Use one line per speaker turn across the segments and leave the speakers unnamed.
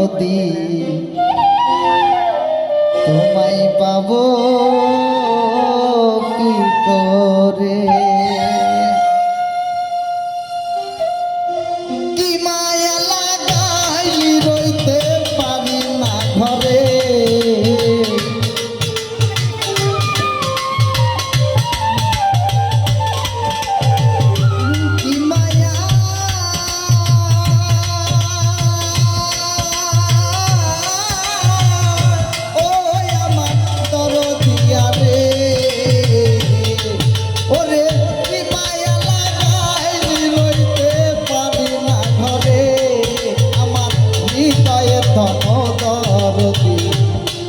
নদী তোমায় পাবো কি করে কি মায়া লাগাইলি রইতে পারি না ঘরে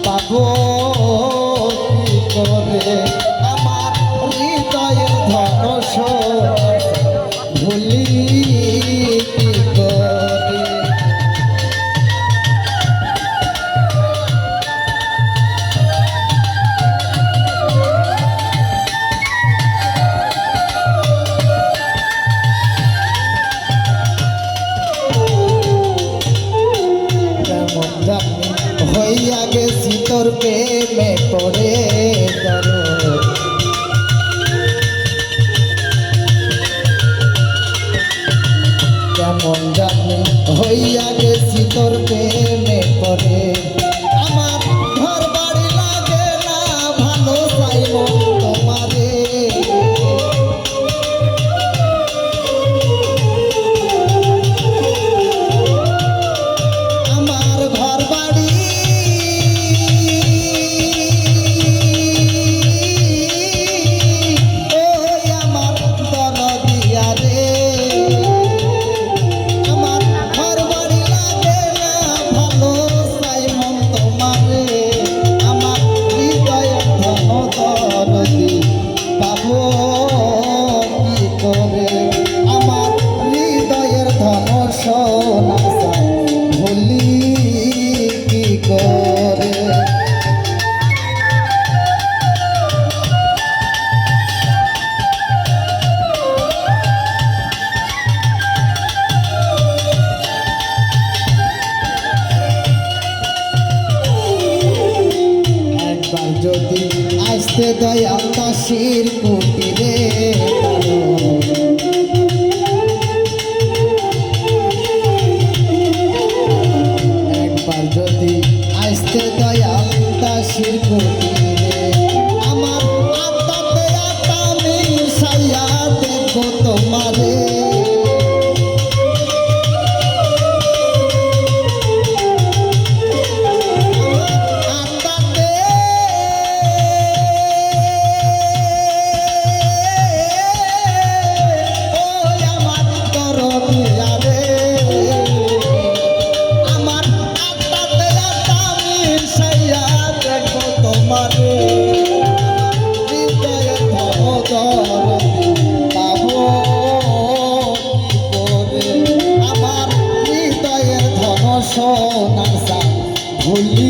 পাবো কি করে আমার হৃদয়ের ধনস ভুলি কি করে কেমন জানি হইয়া গেছি তোর প্রেমে পড়ে কেমন জানি হইয়া গেছি তোর প্রেমে পড়ে আমার ঘর বাড়ি লাগে না ভালো চাইব তোমারে আমার ঘর বাড়ি যদি আসতে দয়া কাশির কুটিরে একবার যদি আসতে দয়া কাশির কুটিরে আমার আত্মাতে আত্মা মিশাইয়া দেখবো তোমারে সোনার সা ভুলি